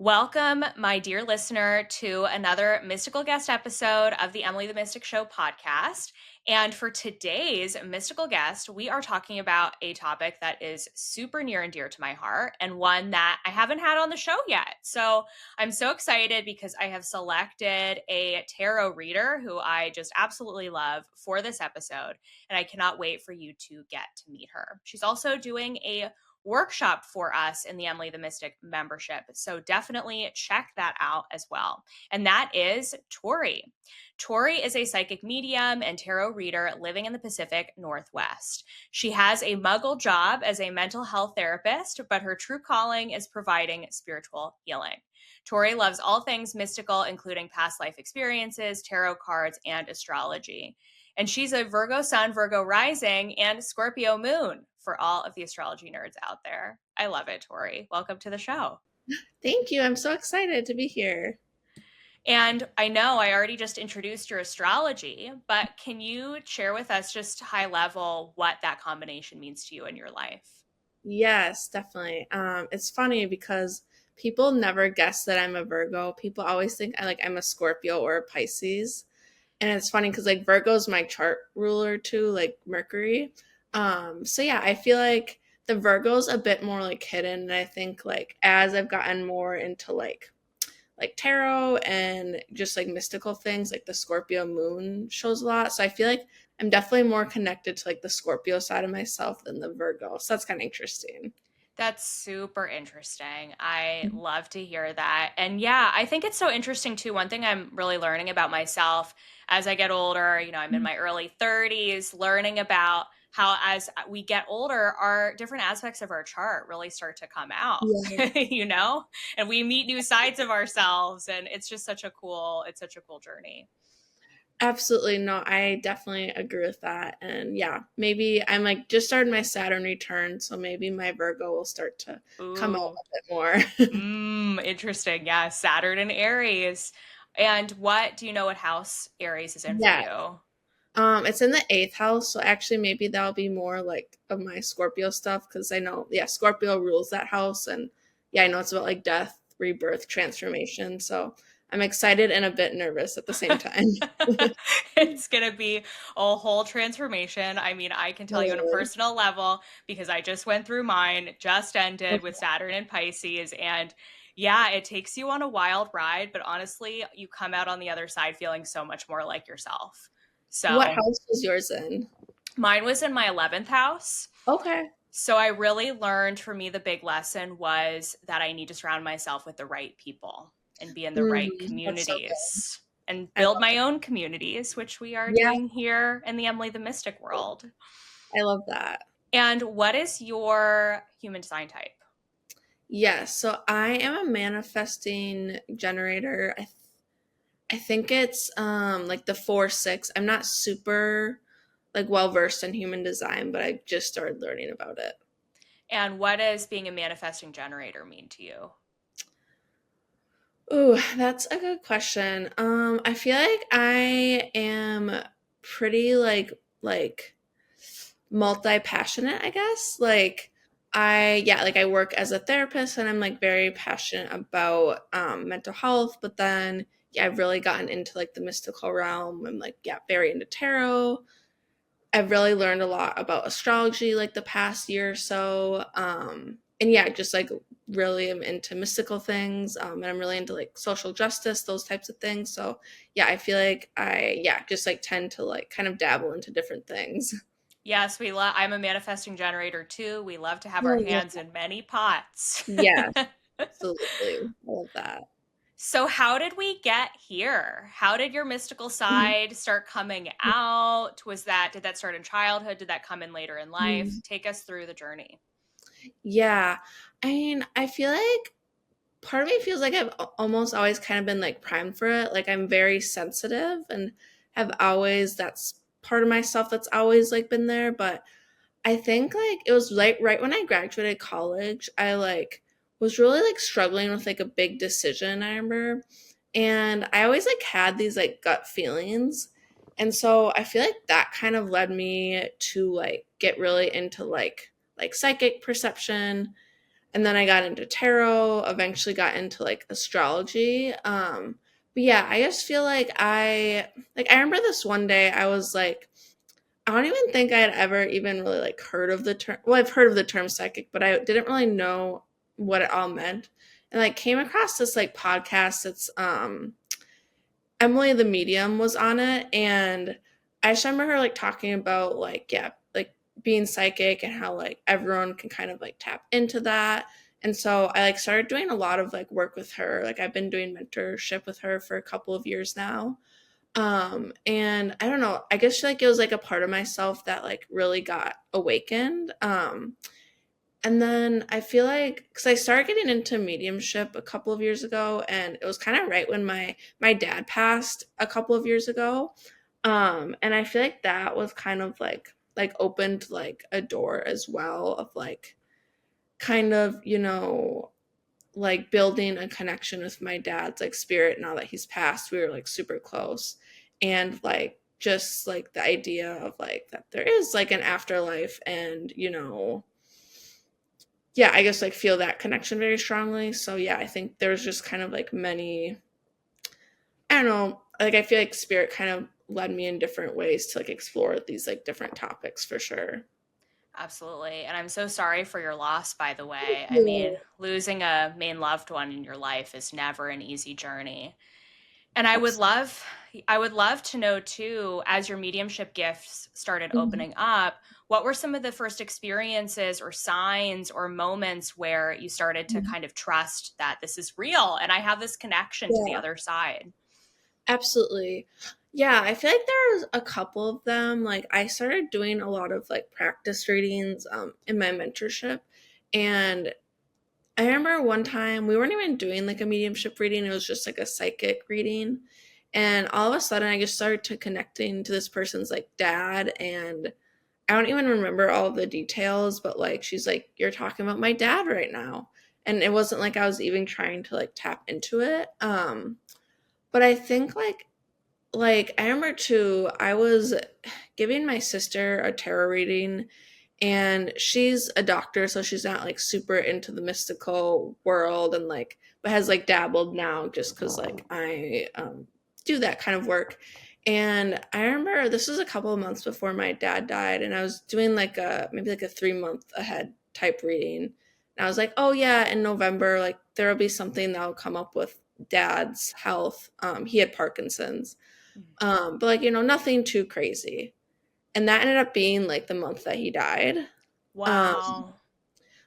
Welcome, my dear listener, to another mystical guest episode of the Emily the Mystic Show podcast. And for today's mystical guest, we are talking about a topic that is super near and dear to my heart and one that I haven't had on the show yet. So I'm so excited because I have selected a tarot reader who I just absolutely love for this episode. And I cannot wait for you to get to meet her. She's also doing a workshop for us in the Emily the Mystic membership. So definitely check that out as well. And that is Tori. Tori is a psychic medium and tarot reader living in the Pacific Northwest. She has a muggle job as a mental health therapist, but her true calling is providing spiritual healing. Tori loves all things mystical, including past life experiences, tarot cards, and astrology. And she's a Virgo sun, Virgo rising, and Scorpio moon for all of the astrology nerds out there. I love it, Tori. Welcome to the show. Thank you. I'm so excited to be here. And I know I already just introduced your astrology, but can you share with us just high level what that combination means to you in your life? Yes, definitely. It's funny because people never guess that I'm a Virgo. People always think I'm a Scorpio or a Pisces. And it's funny because Virgo's my chart ruler too, like Mercury. So yeah, I feel like the Virgo's a bit more hidden. And I think as I've gotten more into tarot and just mystical things, the Scorpio moon shows a lot. So I feel like I'm definitely more connected to the Scorpio side of myself than the Virgo. So that's kind of interesting. That's super interesting. I love to hear that. And yeah, I think it's so interesting too. One thing I'm really learning about myself as I get older, I'm in my early 30s, learning about how as we get older, our different aspects of our chart really start to come out, Yeah. and we meet new sides of ourselves. And it's just such a cool journey. Absolutely. No, I definitely agree with that. And yeah, maybe I'm just started my Saturn return, so maybe my Virgo will start to come out Ooh, a bit more. interesting. Yeah, Saturn and Aries. And what do you know what house Aries is in for Yeah. you? It's in the eighth house, so actually maybe that'll be more of my Scorpio stuff because I know, yeah, Scorpio rules that house, and yeah, I know it's about death, rebirth, transformation. So I'm excited and a bit nervous at the same time. It's going to be a whole transformation. I mean, I can tell you on a Literally. personal level because I just went through mine, just ended with Saturn and Pisces. And yeah, it takes you on a wild ride, but honestly, you come out on the other side feeling so much more like yourself. What So house was yours in? mine was in my 11th house. Okay. So I really learned, for me, the big lesson was that I need to surround myself with the right people and be in the right That's so good. communities and I build love my it. own communities, which we are Yeah, doing here in the Emily the Mystic world. I love that. And what is your human design type? Yes, so I am a manifesting generator. I think it's the 4-6. I'm not super well versed in human design, but I just started learning about it. And what does being a manifesting generator mean to you? Ooh, that's a good question. I feel like I am pretty multi-passionate, I guess. I work as a therapist and I'm very passionate about mental health, but then yeah, I've really gotten into the mystical realm. I'm yeah, very into tarot. I've really learned a lot about astrology the past year or so. And yeah, just really am into mystical things. And I'm really into social justice, those types of things. So yeah, I feel like I just tend to kind of dabble into different things. Yes, I'm a manifesting generator too. We love to have our Oh yeah. hands in many pots. Yes, absolutely. I love that. So, how did we get here? How did your mystical side start coming out? Did that start in childhood? Did that come in later in life? Mhm. Take us through the journey. Yeah. I mean, I feel like part of me feels like I've almost always kind of been primed for it. I'm very sensitive and have always, that's part of myself that's always been there. But I think it was right when I graduated college, I was really struggling with a big decision, I remember. And I always had these gut feelings. And so I feel like that kind of led me to get really into psychic perception. And then I got into tarot, eventually got into like astrology. But yeah, I just feel like I remember this one day I was like, I don't even think I had ever even really like heard of the term. Well, I've heard of the term psychic, but I didn't really know what it all meant. And I came across this like podcast. It's Emily the Medium was on it, and I just remember her like talking about like yeah, like being psychic and how like everyone can kind of like tap into that. And so I like started doing a lot of like work with her. Like I've been doing mentorship with her for a couple of years now. And I don't know, I guess like it was like a part of myself that like really got awakened. And then I feel like because I started getting into mediumship a couple of years ago, and it was kind of right when my dad passed a couple of years ago. And I feel like that was kind of like opened like a door as well of like kind of, like building a connection with my dad's like spirit now that he's passed. We were like super close. And like just like the idea of like that there is like an afterlife, and yeah, I guess like feel that connection very strongly. So yeah, I think there's just kind of like many, I don't know, like I feel like spirit kind of led me in different ways to like explore these like different topics for sure. Absolutely. And I'm so sorry for your loss, by the way. I Yeah. mean, losing a main loved one in your life is never an easy journey. And I would love to know too, as your mediumship gifts started Mhm. opening up, what were some of the first experiences or signs or moments where you started to kind of trust that this is real and I have this connection to the Yeah, other side? absolutely. Yeah, I feel like there's a couple of them. Like I started doing a lot of like practice readings in my mentorship, and I remember one time we weren't even doing like a mediumship reading, it was just like a psychic reading. And all of a sudden I just started to connecting to this person's like dad, and I don't even remember all the details, but like she's like, "You're talking about my dad right now." And it wasn't like I was even trying to like tap into it. But I think like I remember too, I was giving my sister a tarot reading, and she's a doctor, so she's not like super into the mystical world, and like but has like dabbled now just because like I do that kind of work. And I remember this was a couple of months before my dad died, and I was doing like a maybe like a 3 month ahead type reading. And I was like, oh yeah, in November, like there will be something that'll come up with dad's health. He had Parkinson's. But like, nothing too crazy. And that ended up being like the month that he died. Um, Wow.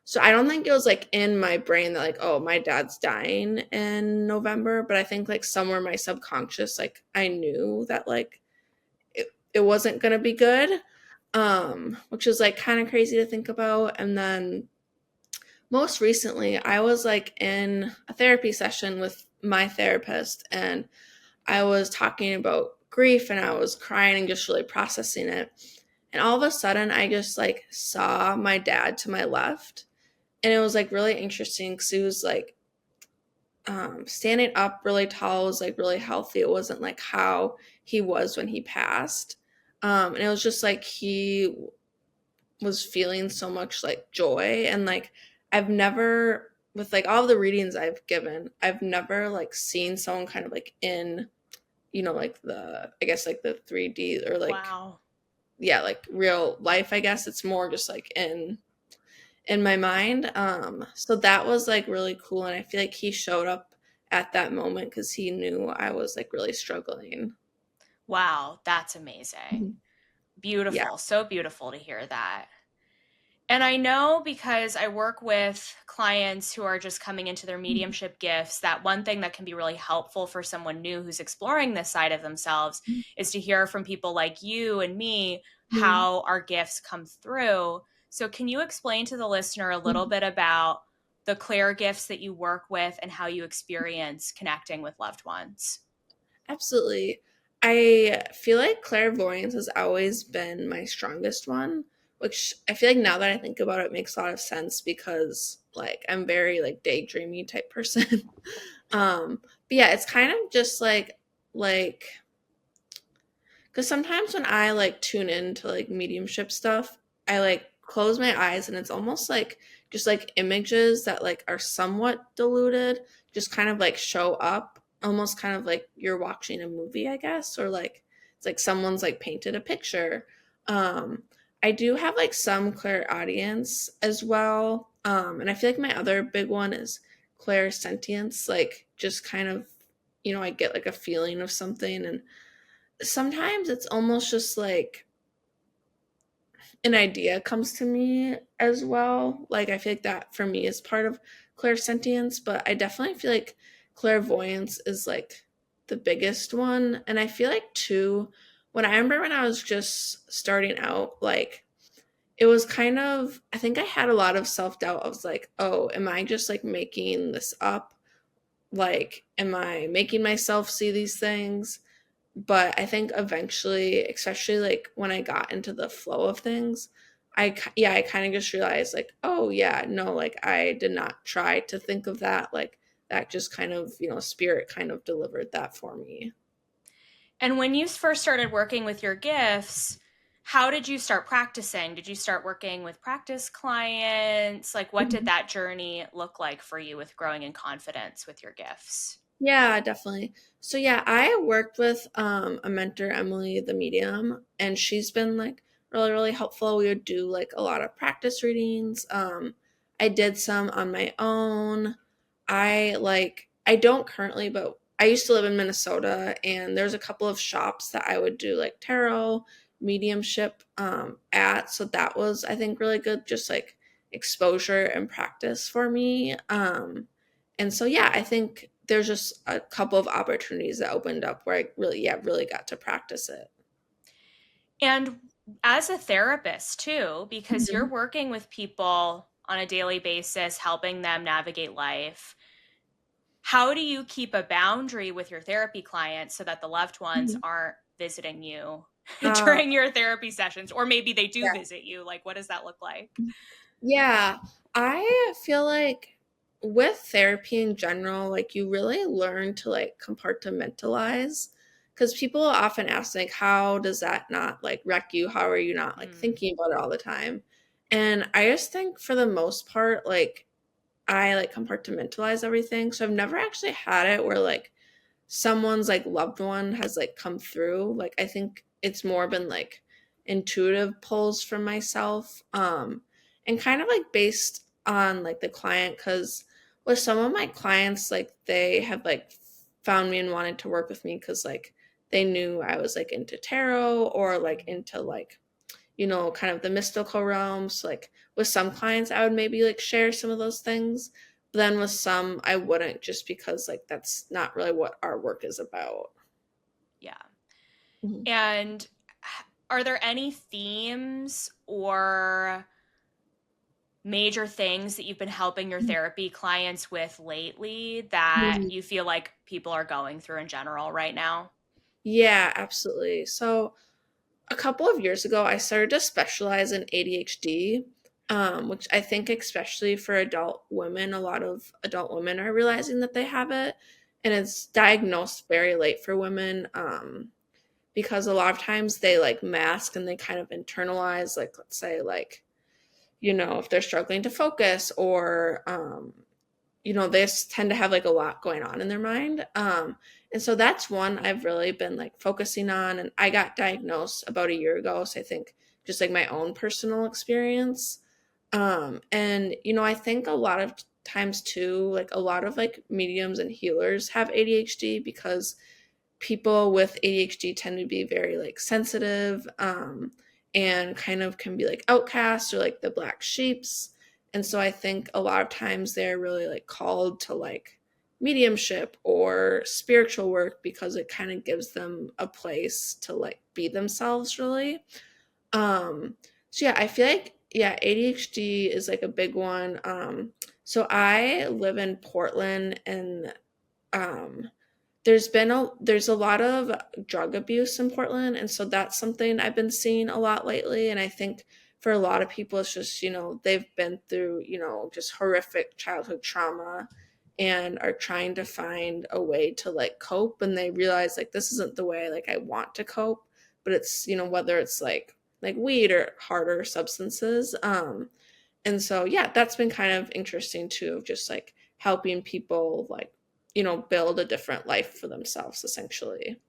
so I don't think it was like in my brain that like, oh, my dad's dying in November, but I think like somewhere in my subconscious, like I knew that like it wasn't gonna be good. Which is like kind of crazy to think about. And then most recently I was like in a therapy session with my therapist, and I was talking about grief, and I was crying and just really processing it. And all of a sudden, I just like saw my dad to my left. And it was like really interesting because he was like standing up really tall, was like really healthy. It wasn't like how he was when he passed. And it was just like he was feeling so much like joy. And like I've never, with like all the readings I've given, I've never like seen someone kind of like in like the I guess like the 3D or like Wow. yeah, like real life, I guess. It's more just like in my mind. So that was like really cool, and I feel like he showed up at that moment because he knew I was like really struggling. Wow. That's amazing. Mhm. Yeah. Beautiful. So beautiful to hear that. And I know because I work with clients who are just coming into their mediumship gifts, that one thing that can be really helpful for someone new who's exploring this side of themselves is to hear from people like you and me Mhm. how our gifts come through. So, can you explain to the listener a little Mhm. bit about the clear gifts that you work with and how you experience connecting with loved ones? Absolutely. I feel like clairvoyance has always been my strongest one, which I feel like now that I think about it makes a lot of sense because like I'm very like daydreamy type person. But yeah, it's kind of just like because sometimes when I like tune into like mediumship stuff, I like close my eyes and it's almost like just like images that like are somewhat diluted just kind of like show up, almost kind of like you're watching a movie, I guess, or like it's like someone's like painted a picture. um I do have like some clairaudience as well, and I feel like my other big one is clairsentience, like just kind of, I get like a feeling of something, and sometimes it's almost just like an idea comes to me as well. Like I feel like that for me is part of clairsentience, but I definitely feel like clairvoyance is like the biggest one. And I feel like too, when I was just starting out, like it was kind of, I think I had a lot of self doubt. I was like, oh, am I just like making this up? Like, am I making myself see these things? But I think eventually, especially like when I got into the flow of things, I kind of just realized like, oh yeah, no, like I did not try to think of that. Like that just kind of, spirit kind of delivered that for me. And when you first started working with your gifts, how did you start practicing? Did you start working with practice clients? Like, what did that journey look like for you with growing in confidence with your gifts? Yeah, definitely. So yeah, I worked with a mentor, Emily the medium, and she's been like really, really helpful. We would do like a lot of practice readings. I did some on my own. I don't currently, but I used to live in Minnesota, and there's a couple of shops that I would do like tarot, mediumship at. So that was, I think, really good, just like exposure and practice for me. And so yeah, I think there's just a couple of opportunities that opened up where I really, yeah, really got to practice it. And as a therapist, too, because you're Mhm. working with people on a daily basis, helping them navigate life, how do you keep a boundary with your therapy clients so that the loved ones Mhm. aren't visiting you Uh, during your therapy sessions? Or maybe they do yeah. visit you. Like, what does that look like? Yeah, I feel like with therapy in general, like you really learn to like compartmentalize, because people often ask like, how does that not like wreck you? How are you not like Mm, thinking about it all the time? And I just think for the most part, like I like compartmentalize everything. So I've never actually had it where like someone's like loved one has like come through. Like I think it's more been like intuitive pulls from myself, and kind of like based on like the client, cuz with some of my clients, like they have like found me and wanted to work with me cuz like they knew I was like into tarot or like into like, kind of the mystical realms. Like with some clients, I would maybe like share some of those things. But then with some, I wouldn't, just because like that's not really what our work is about. yeah. Mhm. And are there any themes or major things that you've been helping your therapy clients with lately that Mhm. you feel like people are going through in general right now? Yeah, absolutely. So a couple of years ago, I started to specialize in ADHD, which I think, especially for adult women, a lot of adult women are realizing that they have it. And it's diagnosed very late for women, because a lot of times they like mask and they kind of internalize, like, let's say, like, if they're struggling to focus, or they just tend to have like a lot going on in their mind. And so that's one I've really been like focusing on. And I got diagnosed about a year ago. So I think just like my own personal experience. And I think a lot of times too, like a lot of like mediums and healers have ADHD, because people with ADHD tend to be very like sensitive, and kind of can be like outcasts or like the black sheeps. And so I think a lot of times they're really like called to like mediumship or spiritual work, because it kind of gives them a place to like be themselves really. Um so yeah, I feel like, yeah, ADHD is like a big one. So I live in Portland, and um there's a lot of drug abuse in Portland, and so that's something I've been seeing a lot lately. And I think for a lot of people, it's just, they've been through, just horrific childhood trauma, and are trying to find a way to like cope, and they realize like this isn't the way like I want to cope. But it's, whether it's like like weed or harder substances. And so yeah, that's been kind of interesting too, of just like helping people like, build a different life for themselves essentially.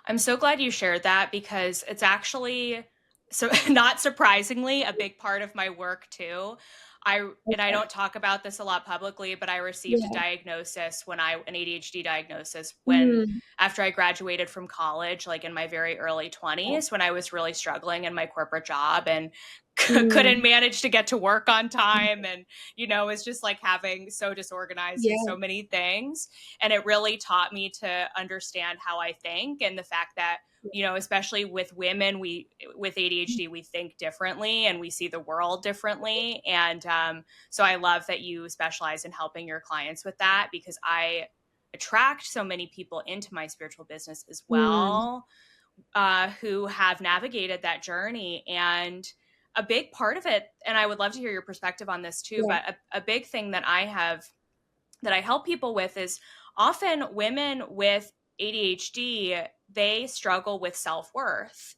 I'm so glad you shared that because it's actually, so not surprisingly, a big part of my work too. I Okay. don't talk about this a lot publicly, but I received a Yeah. diagnosis an ADHD diagnosis when Mm, after I graduated from college, like in my very early yeah. 20s when I was really struggling in my corporate job and couldn't Mm, manage to get to work on time, and was just like having so disorganized in yeah. so many things. And it really taught me to understand how I think, and the fact that especially with women, we with ADHD, we think differently and we see the world differently. And so I love that you specialize in helping your clients with that, because I attract so many people into my spiritual business as Mm, well, who have navigated that journey. And a big part of it, and I would love to hear your perspective on this too, yeah. but a big thing that I help people with is often women with ADHD, they struggle with self worth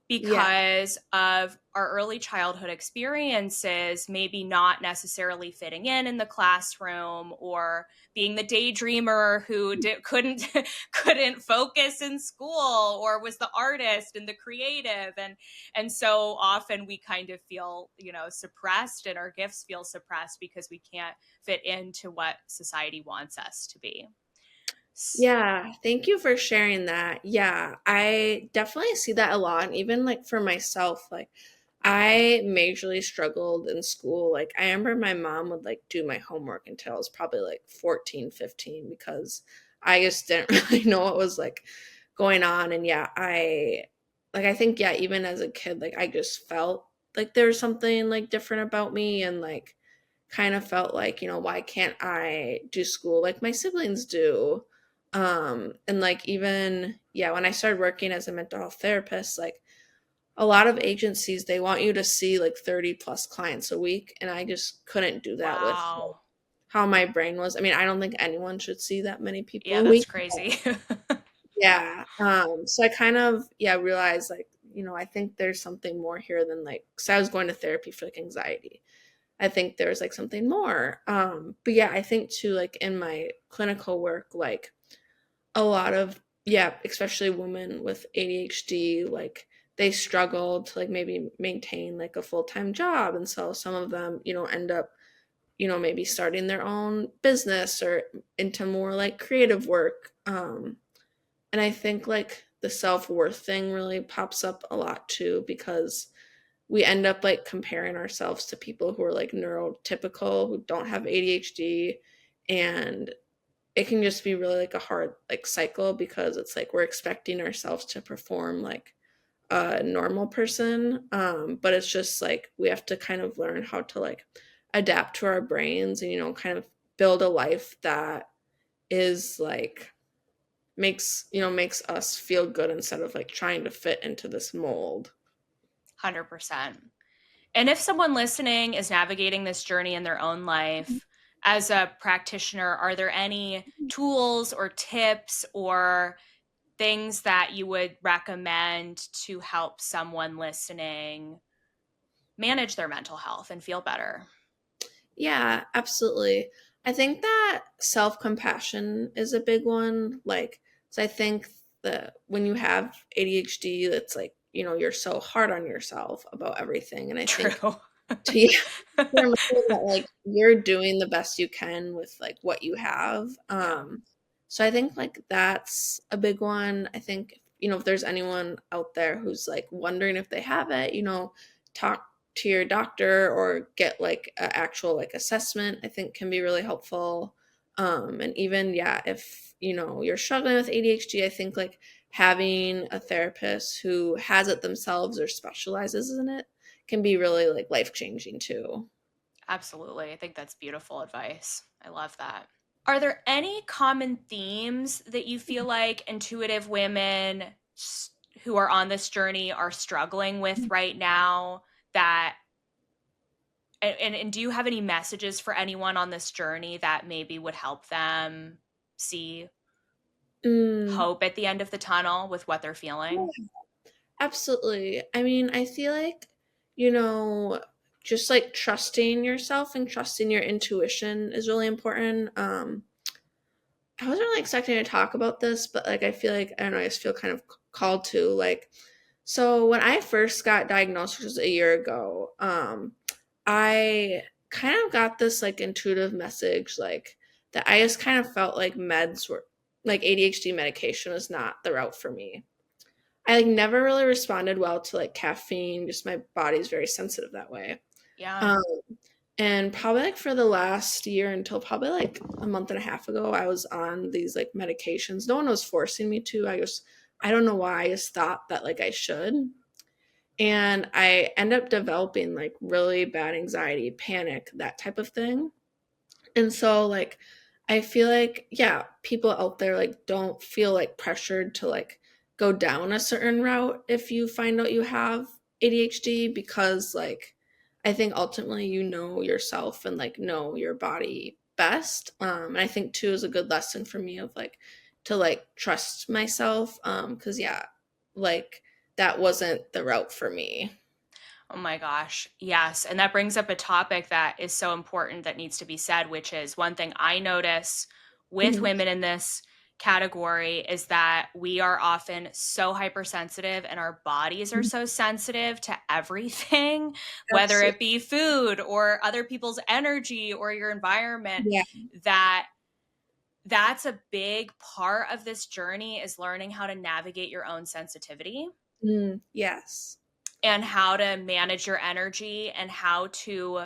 Yeah. because of our early childhood experiences, maybe not necessarily fitting in the classroom, or being the daydreamer who couldn't couldn't focus in school, or was the artist and the creative. And so often we kind of feel suppressed, and our gifts feel suppressed because we can't fit into what society wants us to be. Yeah, thank you for sharing that. Yeah, I definitely see that a lot. And even like for myself, like I majorly struggled in school. Like I remember my mom would like do my homework until I was probably like 14, 15, because I just didn't really know what was like going on. And yeah, I think yeah, even as a kid, like I just felt like there was something like different about me, and like kind of felt like, why can't I do school like my siblings do? And like even yeah, when I started working as a mental health therapist, like a lot of agencies they want you to see like 30 plus clients a week, and I just couldn't do that with like, Wow. how my brain was. I mean, I don't think anyone should see that many people Yeah, a that's week. crazy. Yeah. So I kind of yeah realized like, I think there's something more here than like, because I was going to therapy for like anxiety. I think there's like something more. But yeah, I think too, like in my clinical work, like a lot of, yeah, especially women with ADHD, like they struggle to like maybe maintain like a full-time job. And so some of them, end up, maybe starting their own business or into more like creative work. And I think like the self-worth thing really pops up a lot too, because we end up like comparing ourselves to people who are like neurotypical, who don't have ADHD. And it can just be really like a hard like cycle, because it's like we're expecting ourselves to perform like a normal person. But it's just like we have to kind of learn how to like adapt to our brains, and kind of build a life that is like makes us feel good, instead of like trying to fit into this mold. 100%. And if someone listening is navigating this journey in their own life, as a practitioner, are there any tools or tips or things that you would recommend to help someone listening manage their mental health and feel better? Yeah, absolutely. I think that self-compassion is a big one. Like, so I think that when you have ADHD, it's like, you're so hard on yourself about everything. And I think True. to yeah, to remember that like you're doing the best you can with like what you have. Yeah. So I think like that's a big one. I think, if there's anyone out there who's like wondering if they have it, talk to your doctor or get like an actual like assessment, I think can be really helpful. And even yeah, if you're struggling with ADHD, I think like having a therapist who has it themselves or specializes in it can be really like life changing too. Absolutely. I think that's beautiful advice. I love that. Are there any common themes that you feel like intuitive women who are on this journey are struggling with right now, that and do you have any messages for anyone on this journey that maybe would help them see Mm, hope at the end of the tunnel with what they're feeling? yeah, Absolutely. I mean, I feel like, you know, just like trusting yourself and trusting your intuition is really important. I wasn't really expecting to talk about this, but like I feel like I don't know, I just feel kind of called to like so when I first got diagnosed, which was a year ago, I kind of got this like intuitive message like that I just kind of felt like meds were like ADHD medication was not the route for me. I like never really responded well to like caffeine, just my body's very sensitive that way. Yeah. Um, and probably like for the last year until probably like a month and a half ago, I was on these like medications. No one was forcing me to. I don't know why. I just thought that like I should. And I end up developing like really bad anxiety, panic, that type of thing. And so like I feel like yeah, people out there like don't feel like pressured to like go down a certain route if you find out you have ADHD because like I think ultimately you know yourself and like know your body best. And I think too is a good lesson for me of like to like trust myself cuz yeah, like that wasn't the route for me. Oh my gosh. Yes. And that brings up a topic that is so important that needs to be said, which is one thing I notice with Mhm. women in this category is that we are often so hypersensitive and our bodies are so sensitive to everything, whether Absolutely. it be food or other people's energy or your environment, Yeah. that that's a big part of this journey is learning how to navigate your own sensitivity Yes. and how to manage your energy and how to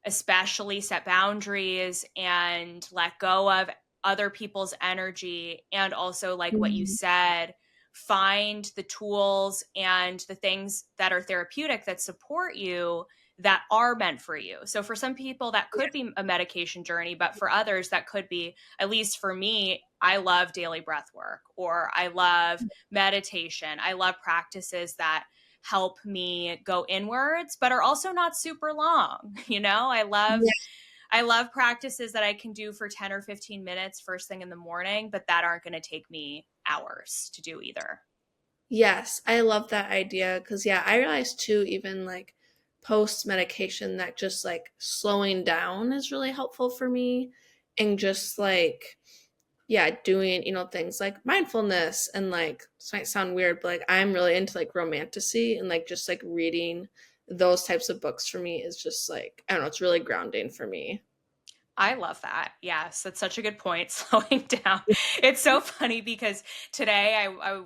especially set boundaries and let go of other people's energy and also like what you Mhm. said, find the tools and the things that are therapeutic that support you that are meant for you. So for some people that Yeah. could be a medication journey, but for others that could be, at least for me, I love daily breath work or I love meditation. I love practices that help me go inwards but are also not super long. Yeah. I love practices that I can do for 10 or 15 minutes first thing in the morning, but that aren't going to take me hours to do either. Yes, I love that idea because yeah, I realized too, even like post medication, that just like slowing down is really helpful for me, and just like yeah, doing things like mindfulness and like this might sound weird, but like I'm really into like romanticy and like just like reading those types of books for me is just like I don't know, it's really grounding for me. I love that. Yes, that's such a good point. Slowing down. It's so funny because today I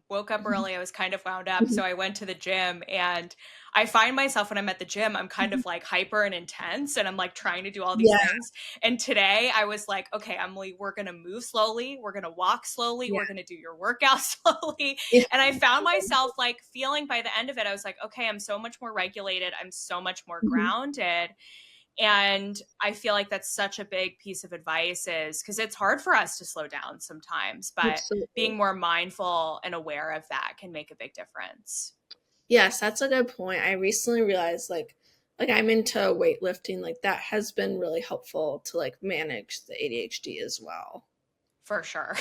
woke up early. I was kind of wound up, so I went to the gym, and I find myself when I'm at the gym, I'm kind of like hyper and intense, and I'm like trying to do all these Yeah, things. And today I was like, okay, Emily, we're gonna move slowly. We're gonna walk slowly. yeah, We're gonna do your workout slowly. yeah. And I found myself like feeling by the end of it, I was like, okay, I'm so much more regulated. I'm so much more Mhm. grounded, and I feel like that's such a big piece of advice is because it's hard for us to slow down sometimes, but being Absolutely. more mindful and aware of that can make a big difference. Yes, that's a good point. I recently realized like I'm into weightlifting, like that has been really helpful to like manage the ADHD as well. For sure.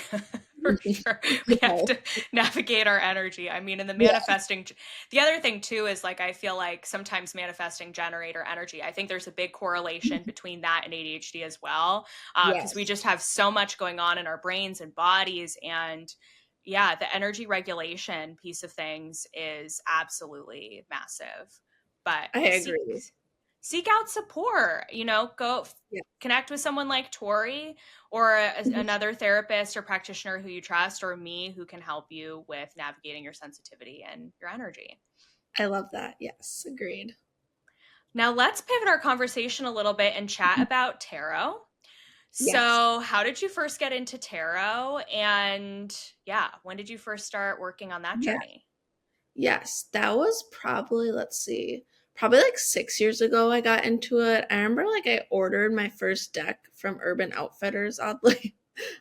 For sure. We have to navigate our energy. I mean, in the Yeah. manifesting, the other thing too is like, I feel like sometimes manifesting generator energy. I think there's a big correlation between that and ADHD as well. Because we Yes, just have so much going on in our brains and bodies. And yeah, the energy regulation piece of things is absolutely massive. But I agree. seek out support, go Yeah. connect with someone like Tori or Mhm. another therapist or practitioner who you trust, or me who can help you with navigating your sensitivity and your energy. I love that. Yes, agreed. Now, let's pivot our conversation a little bit and chat about tarot. Yes. So, how did you first get into tarot? And yeah, when did you first start working on that Yeah. journey? Yes, that was probably, let's see, probably like 6 years ago I got into it. I remember like I ordered my first deck from Urban Outfitters, oddly.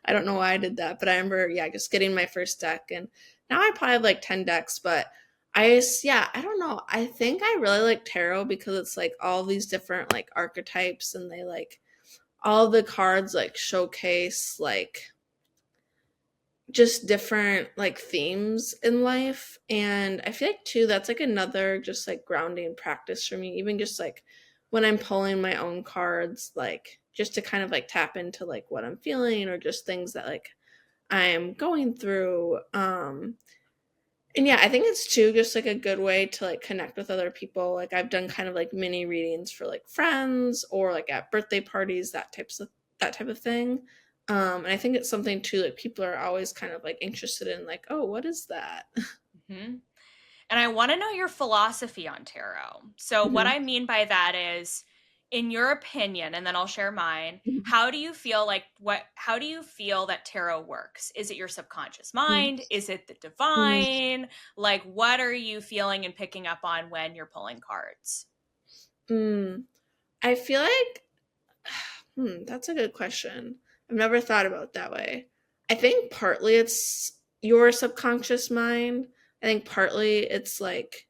I don't know why I did that, but I remember, yeah, just getting my first deck. And now I probably have like 10 decks, but yeah, I don't know. I think I really like tarot because it's like all these different like archetypes and they like all the cards like showcase like just different like themes in life. And I feel like too that's like another just like grounding practice for me, even just like when I'm pulling my own cards, like just to kind of like tap into like what I'm feeling or just things that like I'm going through. And yeah, I think it's too just like a good way to like connect with other people. Like I've done kind of like mini readings for like friends or like at birthday parties, that type of thing. And I think it's something too like people are always kind of like interested in like, oh, what is that? Hmm. And I want to know your philosophy on tarot. So, what Mhm. I mean by that is, in your opinion, and then I'll share mine, how do you feel how do you feel that tarot works? Is it your subconscious Mhm. mind? Is it the Mhm. divine? Like, what are you feeling and picking up on when you're pulling cards? Mm. I feel like that's a good question. I've never thought about it that way. I think partly it's your subconscious mind. I think partly it's like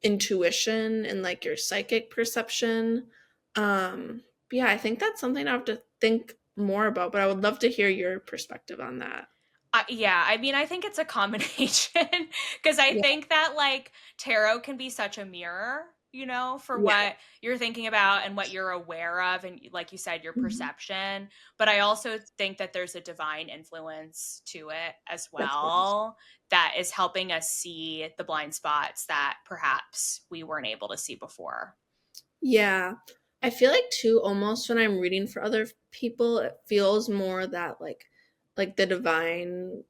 intuition and like your psychic perception. But yeah, I think that's something I have to think more about, but I would love to hear your perspective on that. Yeah, I mean, I think it's a combination because I Yeah. think that like tarot can be such a mirror, for Yeah. what you're thinking about and what you're aware of, and like you said, your Mhm. perception. But I also think that there's a divine influence to it as Definitely. well that is helping us see the blind spots that perhaps we weren't able to see before. Yeah. I feel like too almost when I'm reading for other people, it feels more that like the divine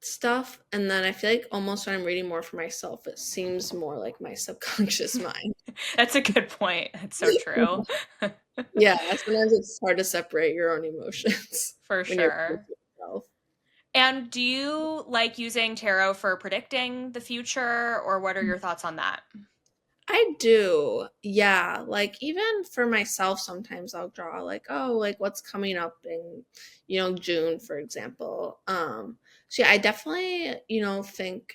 stuff. And then I feel like almost when I'm reading more for myself, it seems more like my subconscious mind. That's a good point. That's so true. Yeah, sometimes it's hard to separate your own emotions For when you're with sure. yourself. And do you like using tarot for predicting the future, or what are your thoughts on that? I do. Yeah. Like even for myself, sometimes I'll draw like, oh, like what's coming up in, June, for example. So yeah, I definitely, think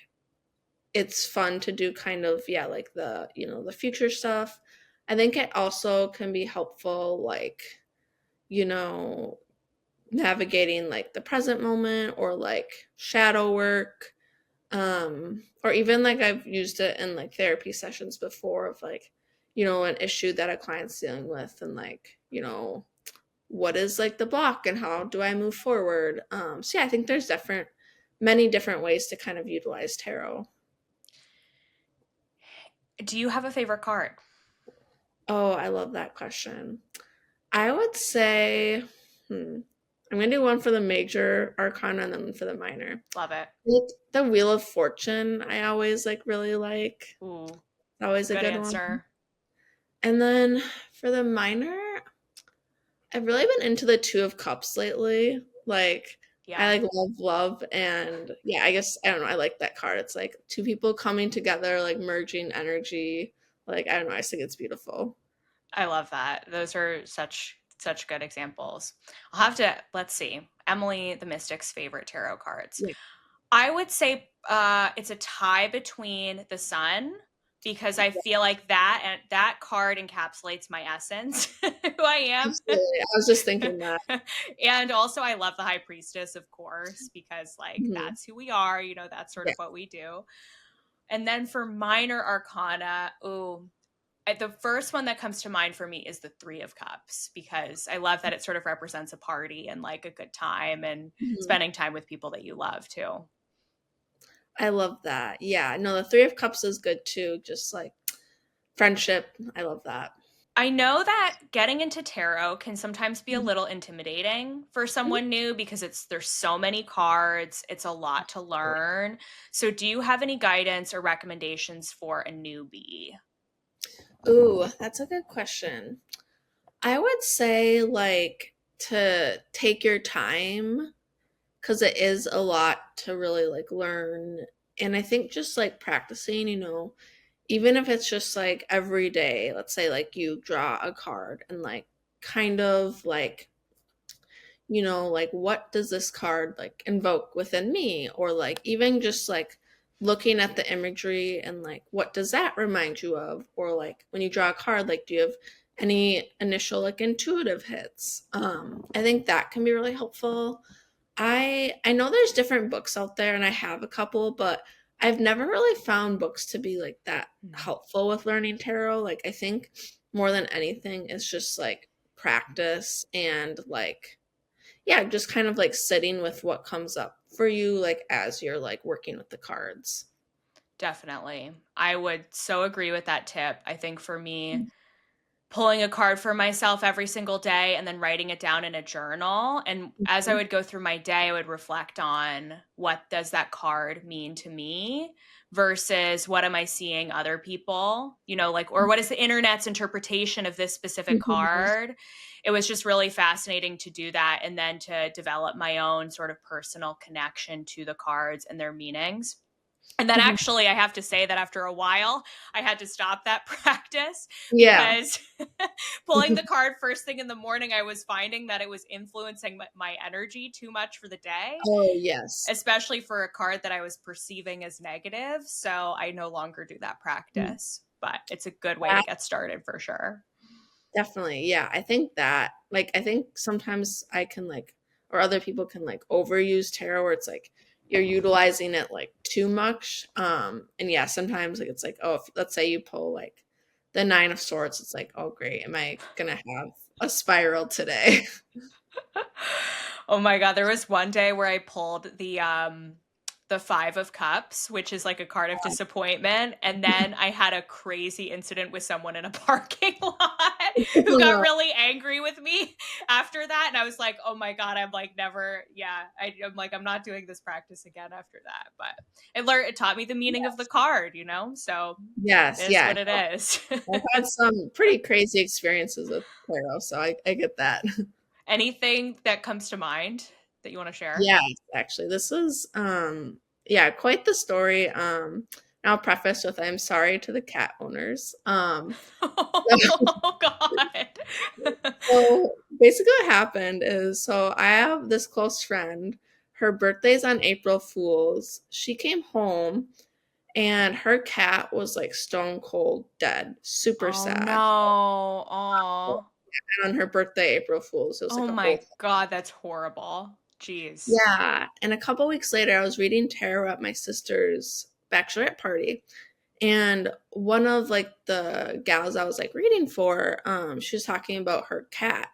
it's fun to do kind of, yeah, like the future stuff. I think it also can be helpful, like, you know, navigating like the present moment or like shadow work. Or even like I've used it in like therapy sessions before of like, an issue that a client's dealing with and like, what is like the block and how do I move forward? So yeah, I think there's many different ways to kind of utilize tarot. Do you have a favorite card? Oh, I love that question. I would say, hmm, I'm gonna do one for the major arcana and then one for the minor. Love it. Like, the Wheel of Fortune, I always like really like. Ooh, Always a good good one. answer. And then for the minor, I've really been into the Two of Cups lately. Like I Yeah, like love and yeah, I guess I don't know, I like that card. It's like two people coming together, like merging energy. Like I don't know, I just think it's beautiful. I love that. Those are such good examples. I'll have to let's see. Emily the Mystic's favorite tarot cards. Yeah. I would say it's a tie between the sun because I feel like that card encapsulates my essence, who I am. Absolutely. I was just thinking that. And also I love the high priestess, of course, because like Mhm. that's who we are, that's sort Yeah. of what we do. And then for minor arcana, the first one that comes to mind for me is the Three of Cups because I love that it sort of represents a party and like a good time and Mhm. spending time with people that you love too. I love that. Yeah. No, the Three of Cups is good too. Just like friendship. I love that. I know that getting into tarot can sometimes be a little intimidating for someone new because there's so many cards, it's a lot to learn. So do you have any guidance or recommendations for a newbie? Ooh, that's a good question. I would say like to take your time because it is a lot to really like learn. And I think just like practicing, even if it's just like every day, let's say like you draw a card and like kind of like, like what does this card like invoke within me? Or like even just like looking at the imagery and like what does that remind you of? Or like when you draw a card, like do you have any initial like intuitive hits? I think that can be really helpful. I know there's different books out there and I have a couple, but I've never really found books to be like that Mm. helpful with learning tarot. Like I think more than anything it's just like practice and like yeah, just kind of like sitting with what comes up for you like as you're like working with the cards. Definitely. I would so agree with that tip. I think for me, pulling a card for myself every single day and then writing it down in a journal. And as I Mhm. would go through my day, I would reflect on what does that card mean to me versus what am I seeing other people, like, or what is the internet's interpretation of this specific Mhm. card? It was just really fascinating to do that and then to develop my own sort of personal connection to the cards and their meanings. And then Mhm. actually, I have to say that after a while, I had to stop that practice Yeah. because pulling the card first thing in the morning, I was finding that it was influencing my energy too much for the day, Oh, yes. especially for a card that I was perceiving as negative. So I no longer do that Mm. practice, but it's a good way to That get started for sure. definitely. Yeah, I think that like I think sometimes I can like or other people can like overuse tarot where it's like you're utilizing it like too much. And yeah, sometimes like it's like, oh, if, let's say you pull like the 9 of swords, it's like, oh great, am I gonna have a spiral today? Oh my god, there was one day where I pulled the 5 of cups, which is like a card of disappointment, and then I had a crazy incident with someone in a parking lot who got really angry with me after that, and I was like, "Oh my god, I'm like never I'm like I'm not doing this practice again after that." But it taught me the meaning of the Yes. card, so it Yes, is yeah. what it No, is. I've had some pretty crazy experiences with tarot, so I get that. Anything that comes to mind that you want to share? Yes, actually, this is yeah, quite the story. I'll preface with I'm sorry to the cat owners. Oh God. So basically what happened is so I have this close friend. Her birthday's on April Fools. She came home and her cat was like stone cold dead, super Oh sad. no. Oh. And on her birthday, April Fools, it was Oh like a whole my God, that's horrible. Jeez. yeah. And a couple weeks later, I was reading tarot at my sister's bachelorette party. And one of like the gals I was like reading for, she was talking about her cat.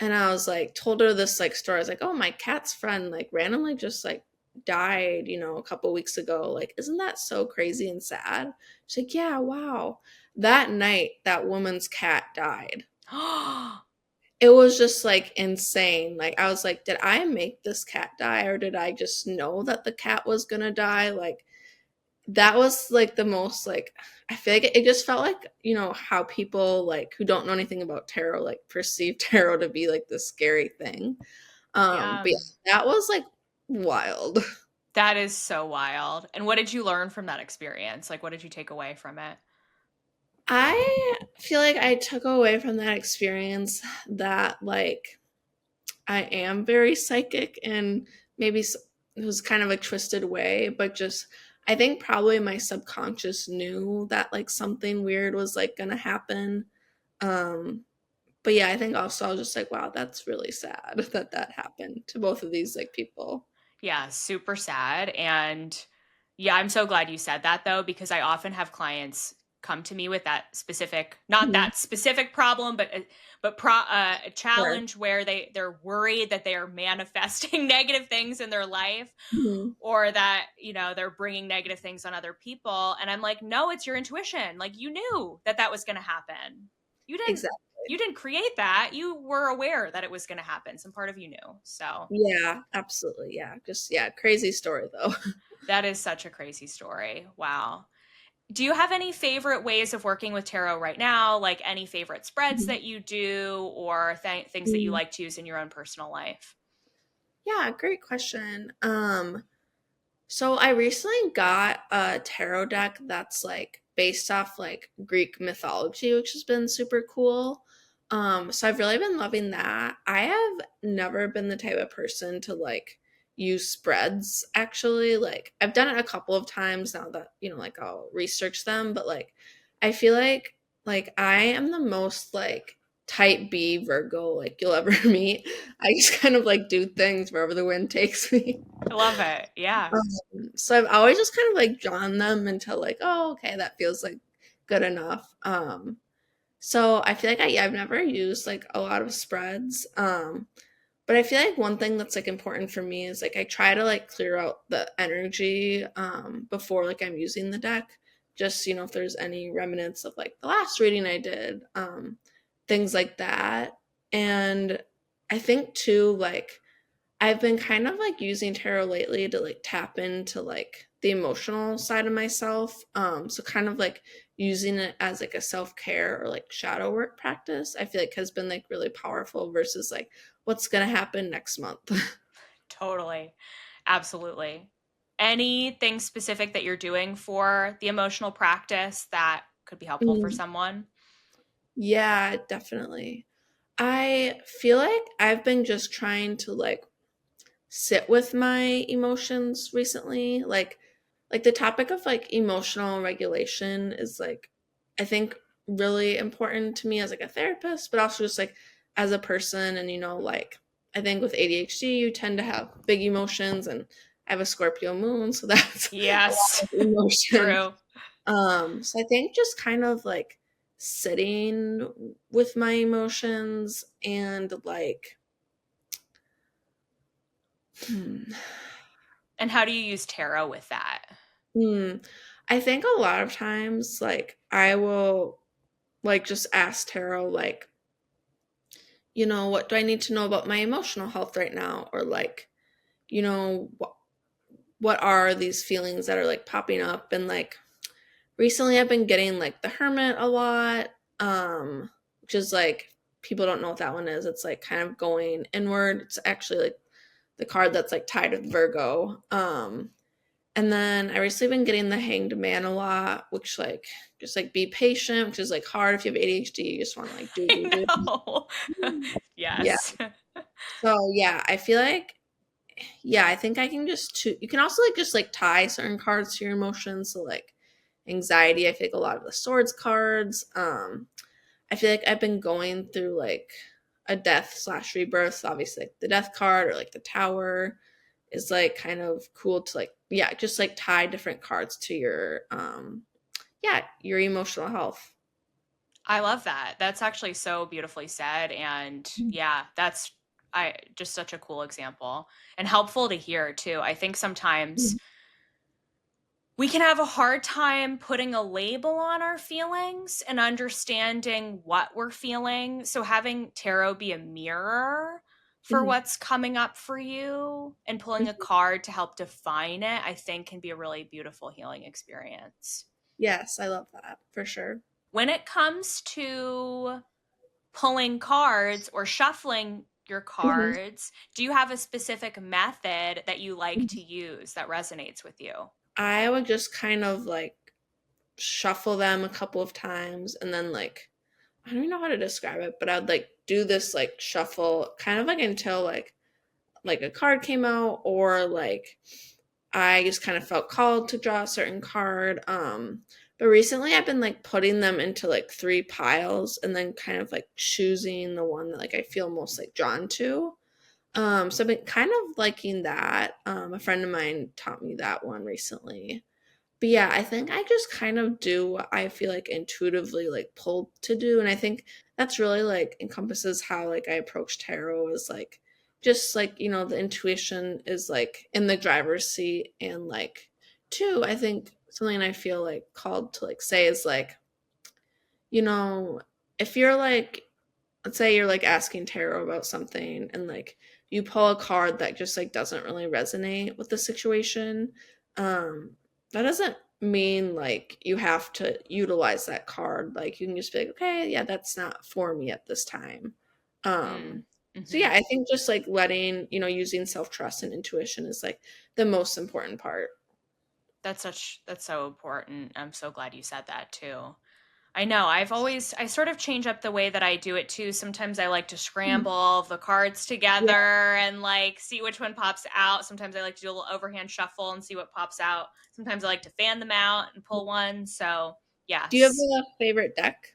And I was like, told her this like story. I was like, oh, my cat's friend like randomly just like died, a couple weeks ago. Like, isn't that so crazy and sad? She's like, yeah, wow. That night, that woman's cat died. It was just like insane. Like, I was like, did I make this cat die or did I just know that the cat was gonna die? Like, that was like the most like I feel like it just felt like how people like who don't know anything about tarot like perceive tarot to be like this scary thing. Yeah. But yeah, that was like wild. That is so wild. And what did you learn from that experience? Like, what did you take away from it? I feel like I took away from that experience that like I am very psychic and maybe it was kind of a twisted way, but just I think probably my subconscious knew that like something weird was like gonna happen. Um, but yeah, I think also I was just like, wow, that's really sad that that happened to both of these like people. Yeah, super sad. And yeah, I'm so glad you said that though, because I often have clients come to me with that specific, not Mhm. that specific problem, a Sure. challenge where they're worried that they are manifesting negative things in their life, Mhm. or that they're bringing negative things on other people. And I'm like, no, it's your intuition. Like you knew that that was going to happen. You didn't Exactly. you didn't create that. You were aware that it was going to happen. Some part of you knew. So Yeah, absolutely. Yeah. Just yeah, crazy story though. that is such a crazy story. Wow. Do you have any favorite ways of working with tarot right now? Like any favorite spreads Mhm. that you do or things that you Mm. like to use in your own personal life? Yeah, great question. So I recently got a tarot deck that's like based off like Greek mythology, which has been super cool. So I've really been loving that. I have never been the type of person to like use spreads actually. Like I've done it a couple of times now that, like I'll research them, but like I feel like I am the most like type B Virgo like you'll ever meet. I just kind of like do things wherever the wind takes me. I love it. Yeah. So I've always just kind of like drawn them until like, oh, okay, that feels like good enough. So I feel like I've never used like a lot of spreads. But I feel like one thing that's like important for me is like I try to like clear out the energy before like I'm using the deck. Just, if there's any remnants of like the last reading I did, things like that. And I think too, like I've been kind of like using tarot lately to like tap into like the emotional side of myself. So kind of like using it as like a self-care or like shadow work practice, I feel like has been like really powerful versus like what's gonna happen next month. Totally. Absolutely. Anything specific that you're doing for the emotional practice that could be helpful for Mm, someone? yeah, definitely. I feel like I've been just trying to like sit with my emotions recently. Like the topic of like emotional regulation is like I think really important to me as like a therapist, but also just like as a person. And like I think with ADHD you tend to have big emotions, and I have a Scorpio moon, so that's a lot Yes. of emotion. True. So I think just kind of like sitting with my emotions and like hmm, And how do you use tarot with that? Hmm. I think a lot of times, like, I will, like, just ask tarot, like, what do I need to know about my emotional health right now? Or, like, what are these feelings that are, like, popping up? And, like, recently I've been getting, like, the Hermit a lot, which is, like, people don't know what that one is. It's, like, kind of going inward. It's actually, like, the card that's, like, tied with Virgo. And then I recently been getting the Hanged Man a lot, which like just like be patient, which is like hard if you have ADHD. You just want to like do. I know. Yeah. Yes. So yeah, I feel like I think I can just you can also like just like tie certain cards to your emotions. So like anxiety, I feel like a lot of the swords cards. I feel like I've been going through like a death slash rebirth. So obviously like the death card or like the tower is like kind of cool to like just like tie different cards to your your emotional health. I love that. That's actually so beautifully said. And yeah, that's I just such a cool example and helpful to hear too. I think sometimes we can have a hard time putting a label on our feelings and understanding what we're feeling. So having tarot be a mirror for Mhm. what's coming up for you and pulling a Mhm. card to help define it, I think can be a really beautiful healing experience. Yes, I love that for sure. When it comes to pulling cards or shuffling your Mhm. cards, do you have a specific method that you like Mhm. to use that resonates with you? I would just kind of like shuffle them a couple of times and then like I don't even know how to describe it, but I'd like do this like shuffle kind of like until like a card came out, or like I just kind of felt called to draw a certain card. But recently I've been like putting them into like three piles and then kind of like choosing the one that like I feel most like drawn to. So I've been kind of liking that. A friend of mine taught me that one recently. But yeah, I think I just kind of do what I feel like intuitively like pulled to do. And I think that's really like encompasses how like I approach tarot is like just like, the intuition is like in the driver's seat. And like two, I think something I feel like called to like say is like, you know, if you're like let's say you're like asking tarot about something and like you pull a card that just like doesn't really resonate with the situation, um that doesn't mean like you have to utilize that card. Like you can just be like, okay, yeah, that's not for me at this time. Mm. um so Hmm. yeah, I think just like letting using self-trust and intuition is like the most important part. That's so important. I'm so glad you said that too. I know. I sort of change up the way that I do it too. Sometimes I like to Mhm. scramble the cards Yeah. together and like see which one pops out. Sometimes I like to do a little overhand shuffle and see what pops out. Sometimes I like to fan them out and pull one. So, Do you have yes. a favorite deck?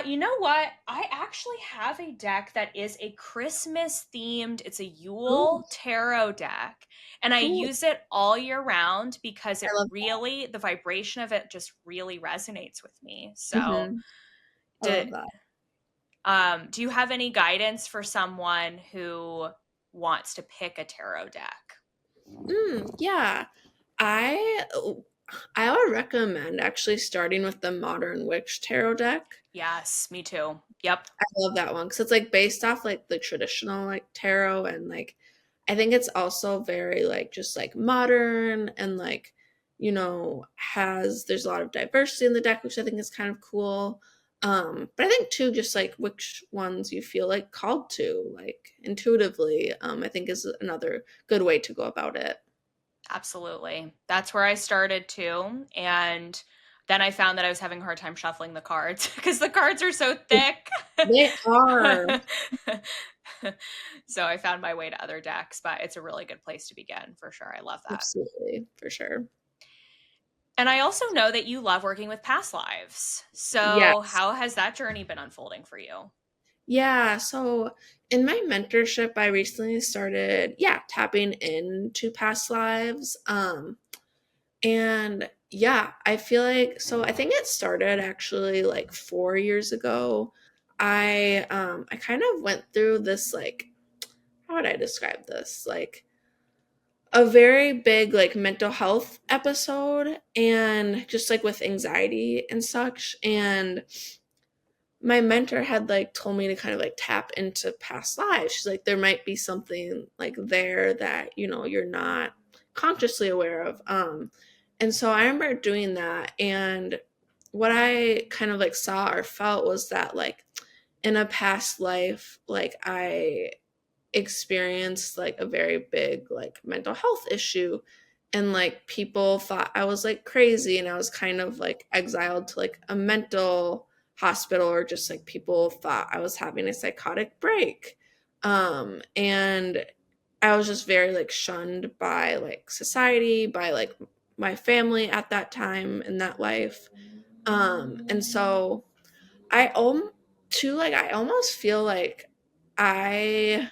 You know what? I actually have a deck that is a Christmas themed, it's a Oh, Yule tarot deck. And I cool. use it all year round because I it love really, the vibration of it just really resonates with me. that. So, I do, love that. do you have any guidance for someone who wants to pick a tarot deck? Yeah. I I would recommend actually starting with the Modern Witch Tarot deck. Yes, me too. Yep, I love that one because it's like based off like the traditional like tarot, and like I think it's also very like just like modern and like has there's a lot of diversity in the deck, which I think is kind of cool. But I think too just like which ones you feel like called to like intuitively, I think is another good way to go about it. absolutely. That's where I started too. And then I found that I was having a hard time shuffling the cards because the cards are so thick. They are. So I found my way to other decks, but it's a really good place to begin for sure. I love that. Absolutely, for sure. And I also know that you love working with past lives. So, Yes. how has that journey been unfolding for you? Yeah, so in my mentorship, I recently started, yeah, tapping into past lives. And yeah, I feel like so I think it started actually like 4 years ago. I kind of went through this like how would I describe this? Like a very big like mental health episode and just like with anxiety and such. And my mentor had like told me to kind of like tap into past lives. She's like, there might be something like there that, you're not consciously aware of. And so I remember doing that. And what I kind of like saw or felt was that like in a past life, like I experienced like a very big like mental health issue, and like people thought I was like crazy, and I was kind of like exiled to like a mental hospital, or just like people thought I was having a psychotic break. And I was just very like shunned by like society, by like my family at that time in that life. And so I almost feel like I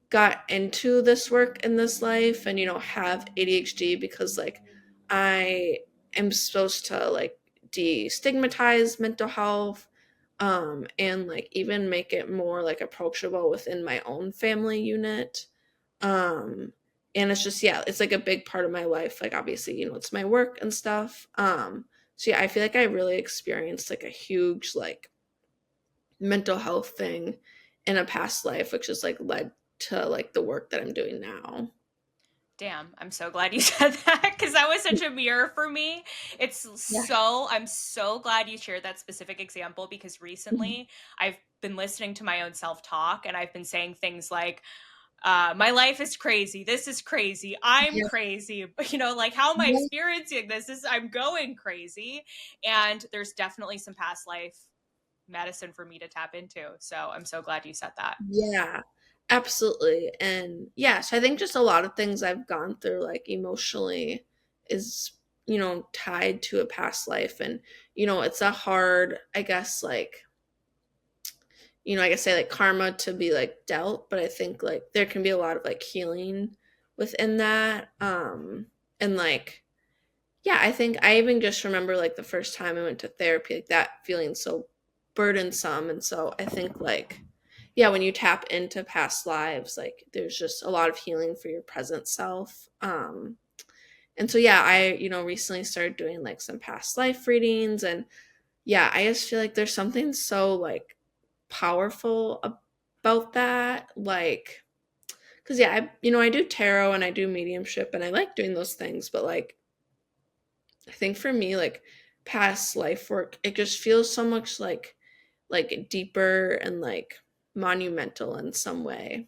got into this work in this life and have ADHD because like I am supposed to like destigmatize mental health, and like even make it more like approachable within my own family unit. um and it's just, yeah, it's like a big part of my life, like obviously it's my work and stuff. So yeah, I feel like I really experienced like a huge like mental health thing in a past life, which has like led to like the work that I'm doing now. Damn, I'm so glad you said that because that was such a mirror for me. Yeah. I'm so glad you shared that specific example because Mhm. recently I've been listening to my own self talk and I've been saying things like, my life is crazy. This is crazy. I'm Yeah. crazy. Like, how am I Yeah. experiencing this? I'm going crazy. And there's definitely some past life medicine for me to tap into. So I'm so glad you said that. Yeah, absolutely. And yeah, so I think just a lot of things I've gone through, like emotionally, is, tied to a past life. And, it's a hard, I guess, like, I guess say like karma to be like dealt, but I think like there can be a lot of like healing within that. And like, yeah, I think I even just remember like the first time I went to therapy, like that feeling so burdensome. And so I think like, yeah, when you tap into past lives, like there's just a lot of healing for your present self. And so yeah, I, recently started doing like some past life readings, and yeah, I just feel like there's something so like powerful about that. Like, because yeah, I do tarot and I do mediumship and I like doing those things, but like I think for me, like past life work, it just feels so much like deeper and like monumental in some way.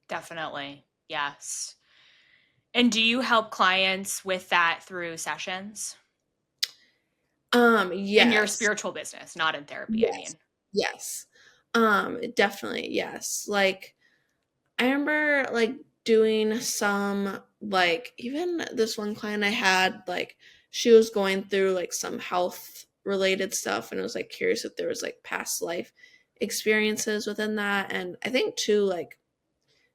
Definitely. Yes. And do you help clients with that through sessions in your Yes. spiritual business, not in therapy? I Yes. mean, Yes. Definitely, yes. Like I remember like doing some like even this one client I had, like she was going through like some health related stuff, and I was like curious if there was like past life experiences within that. And I think too, like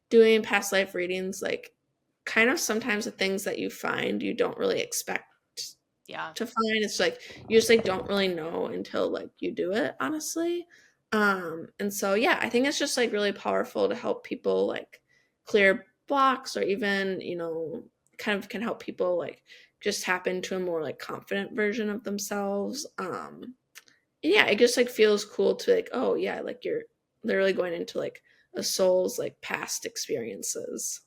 doing past life readings, like kind of sometimes the things that you find you don't really expect Yeah, to find. It's like you just like don't really know until like you do it, honestly. And so yeah, I think it's just like really powerful to help people like clear blocks, or even, kind of can help people like just tap into a more like confident version of themselves. And yeah, it just like feels cool to like, oh yeah, like you're literally going into like a soul's like past experiences.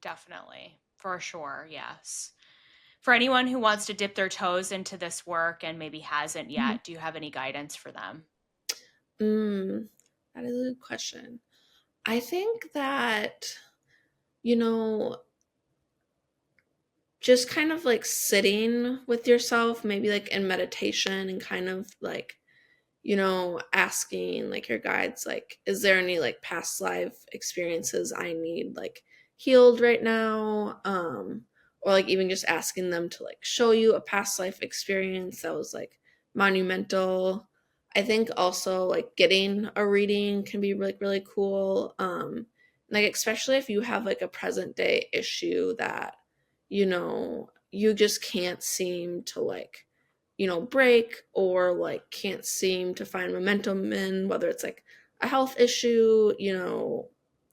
definitely. For sure. Yes. For anyone who wants to dip their toes into this work and maybe hasn't Mhm. yet, do you have any guidance for them? Mm, that is a good question. I think that, you know, just kind of like sitting with yourself, maybe like in meditation, and kind of like, asking like your guides, like, is there any like past life experiences I need like healed right now? Or like even just asking them to like show you a past life experience that was like monumental. I think also like getting a reading can be like really cool. Like especially if you have like a present day issue that, you just can't seem to like break, or like can't seem to find momentum in, whether it's like a health issue,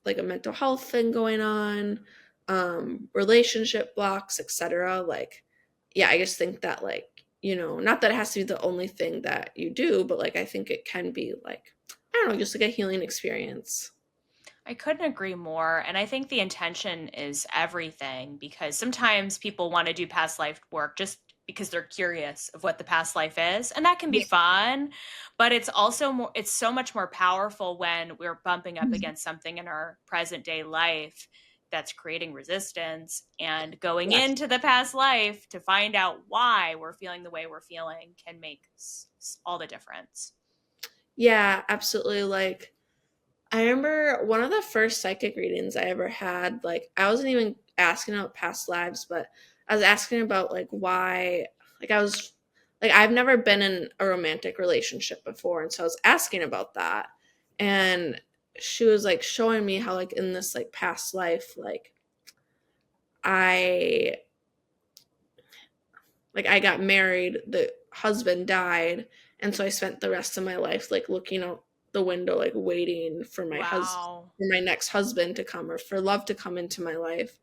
like a mental health thing going on, relationship blocks, etc. Like, yeah, I just think that like, not that it has to be the only thing that you do, but like I think it can be like, I don't know, just like a healing experience. I couldn't agree more. And I think the intention is everything, because sometimes people want to do past life work just because they're curious of what the past life is. And that can be Yeah. fun, but it's also more, it's so much more powerful when we're bumping up Mhm. against something in our present day life that's creating resistance, and going Yes. into the past life to find out why we're feeling the way we're feeling can make all the difference. Yeah, absolutely. Like I remember one of the first psychic readings I ever had, like I wasn't even asking about past lives, but I was asking about like why, like I was like I've never been in a romantic relationship before, and so I was asking about that. And she was like showing me how like in this like past life, I I got married, the husband died, and so I spent the rest of my life like looking out the window, like waiting for Wow. for my next husband to come, or for love to come into my life.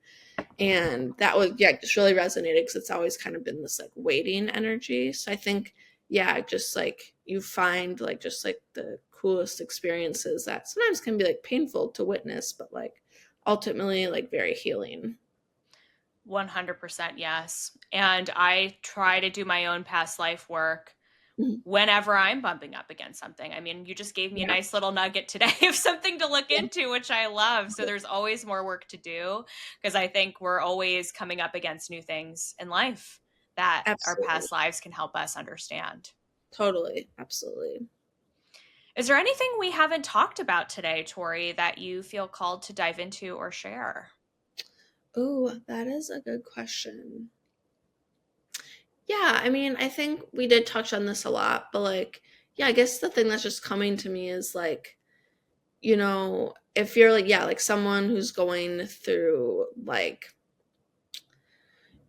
And that was, yeah, just really resonated because it's always kind of been this like waiting energy. So I think, yeah, just like you find like just like the coolest experiences that sometimes can be like painful to witness, but like ultimately like very healing. 100% yes. And I try to do my own past life work Mhm. whenever I'm bumping up against something. I mean, you just gave me a Yeah. nice little nugget today of something to look Yeah. into, which I love. So there's always more work to do, because I think we're always coming up against new things in life that our Absolutely. past lives can help us understand. Totally. Absolutely. Is there anything we haven't talked about today, Tori, that you feel called to dive into or share? Oh, that is a good question. Yeah, I mean, I think we did touch on this a lot, but like, yeah, I guess the thing that's just coming to me is like, if you're like, yeah, like someone who's going through like,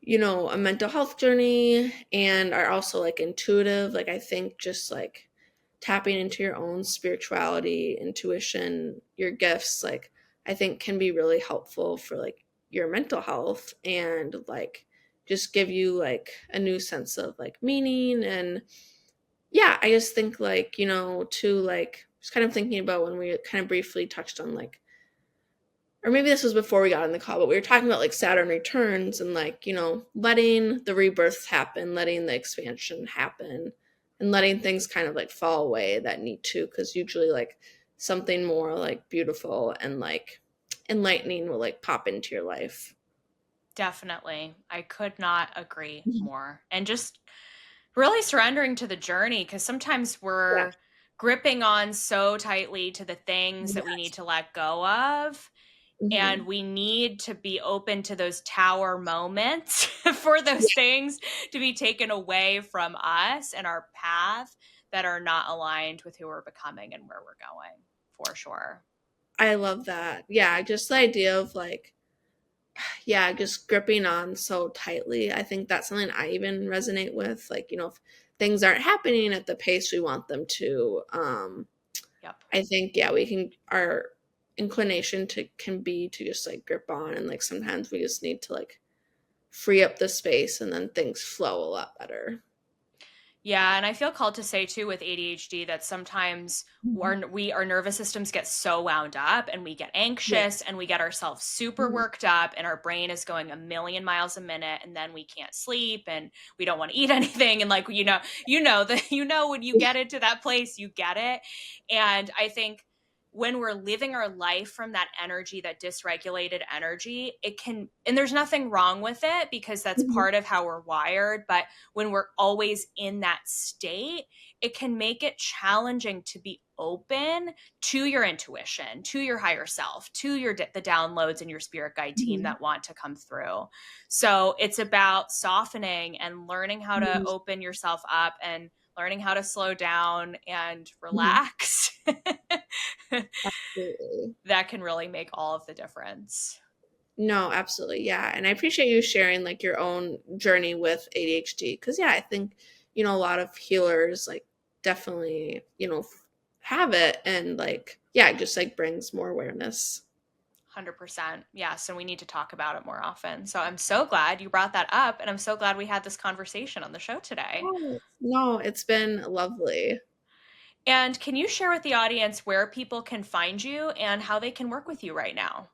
a mental health journey, and are also like intuitive, like I think just like tapping into your own spirituality, intuition, your gifts, like I think can be really helpful for like your mental health, and like just give you like a new sense of like meaning. And yeah, I just think like, to like just kind of thinking about when we kind of briefly touched on like, or maybe this was before we got on the call, but we were talking about like Saturn returns, and like, letting the rebirths happen, letting the expansion happen, and letting things kind of like fall away that need to, because usually like something more like beautiful and like enlightening will like pop into your life. Definitely. I could not agree Mhm. more. And just really surrendering to the journey, because sometimes Yeah. we're gripping on so tightly to the things that we need Yes. to let go of. Mm-hmm. And we need to be open to those tower moments for those things to be taken away from us and our path that are not aligned with who we're becoming and where we're going, for sure. I love that. Yeah, just the idea of like, yeah, just gripping on so tightly. I think that's something I even resonate with. Like, if things aren't happening at the pace we want them to, Yep. I think, yeah, we can, our inclination to can be to just like grip on. And like sometimes we just need to like free up the space and then things flow a lot better. Yeah, and I feel called to say too with ADHD that sometimes our nervous systems get so wound up and we get Yeah. anxious and we get ourselves super Mhm. worked up and our brain is going a million miles a minute and then we can't sleep and we don't want to eat anything and like that when you get into that place you get it. And I think when we're living our life from that energy, that dysregulated energy, it can, and there's nothing wrong with it because that's Mhm. part of how we're wired, but when we're always in that state, it can make it challenging to be open to your intuition, to your higher self, to the downloads and your spirit guide team Mhm. that want to come through. So it's about softening and learning how to Mhm. open yourself up and learning how to slow down and Mhm. relax. Absolutely. That can really make all of the difference. No, absolutely. Yeah. And I appreciate you sharing like your own journey with ADHD. Cause yeah, I think, a lot of healers like definitely, have it and like, yeah, it just like brings more awareness. 100%. Yes. And we need to talk about it more often. So I'm so glad you brought that up. And I'm so glad we had this conversation on the show today. Yes. No, it's been lovely. And can you share with the audience where people can find you and how they can work with you right now?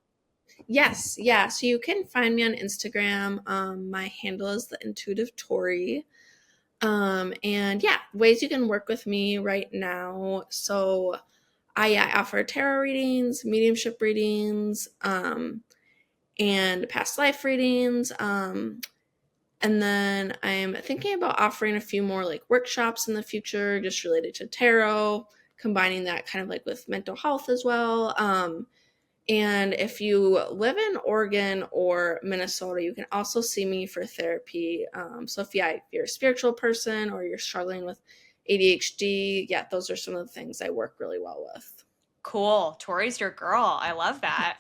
Yes. Yeah. So you can find me on Instagram. My handle is the intuitive Tori. And yeah, ways you can work with me right now. So I offer tarot readings, mediumship readings, and past life readings. And then I'm thinking about offering a few more like workshops in the future, just related to tarot, combining that kind of like with mental health as well. And if you live in Oregon or Minnesota, you can also see me for therapy. So if you're a spiritual person or you're struggling with ADHD, yeah, those are some of the things I work really well with. Cool. Tori's your girl. I love that.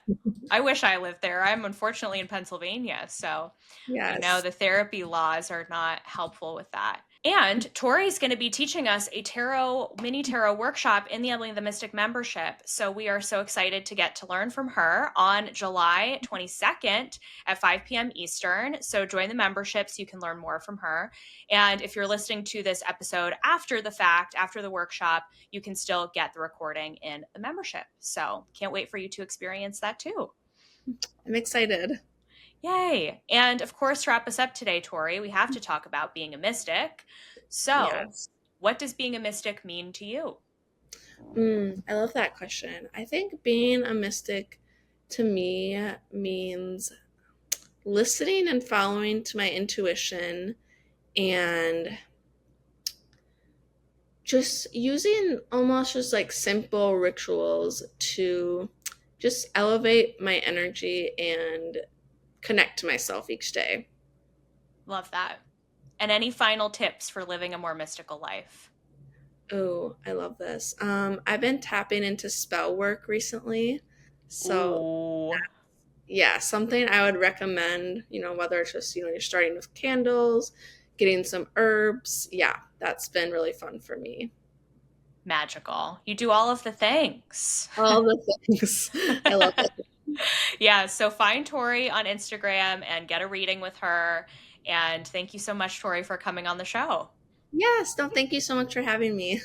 I wish I lived there. I'm unfortunately in Pennsylvania. So Yes. the therapy laws are not helpful with that. And Tori's going to be teaching us a mini tarot workshop in the Emily the Mystic membership. So we are so excited to get to learn from her on July 22nd at 5 p.m. Eastern. So join the membership so you can learn more from her. And if you're listening to this episode after the fact, after the workshop, you can still get the recording in the membership. So can't wait for you to experience that too. I'm excited. Yay. And of course, to wrap us up today, Tori, we have to talk about being a mystic. So, Yes. what does being a mystic mean to you? I love that question. I think being a mystic to me means listening and following to my intuition and just using almost just like simple rituals to just elevate my energy and connect to myself each day. Love that. And any final tips for living a more mystical life? Oh, I love this. I've been tapping into spell work recently. So Ooh, yeah, something I would recommend, whether it's just, you're starting with candles, getting some herbs. Yeah, that's been really fun for me. magical. You do all of the things. All the things. I love it. Yeah, so find Tori on Instagram and get a reading with her. And thank you so much, Tori, for coming on the show. Yes, no, thank you so much for having me.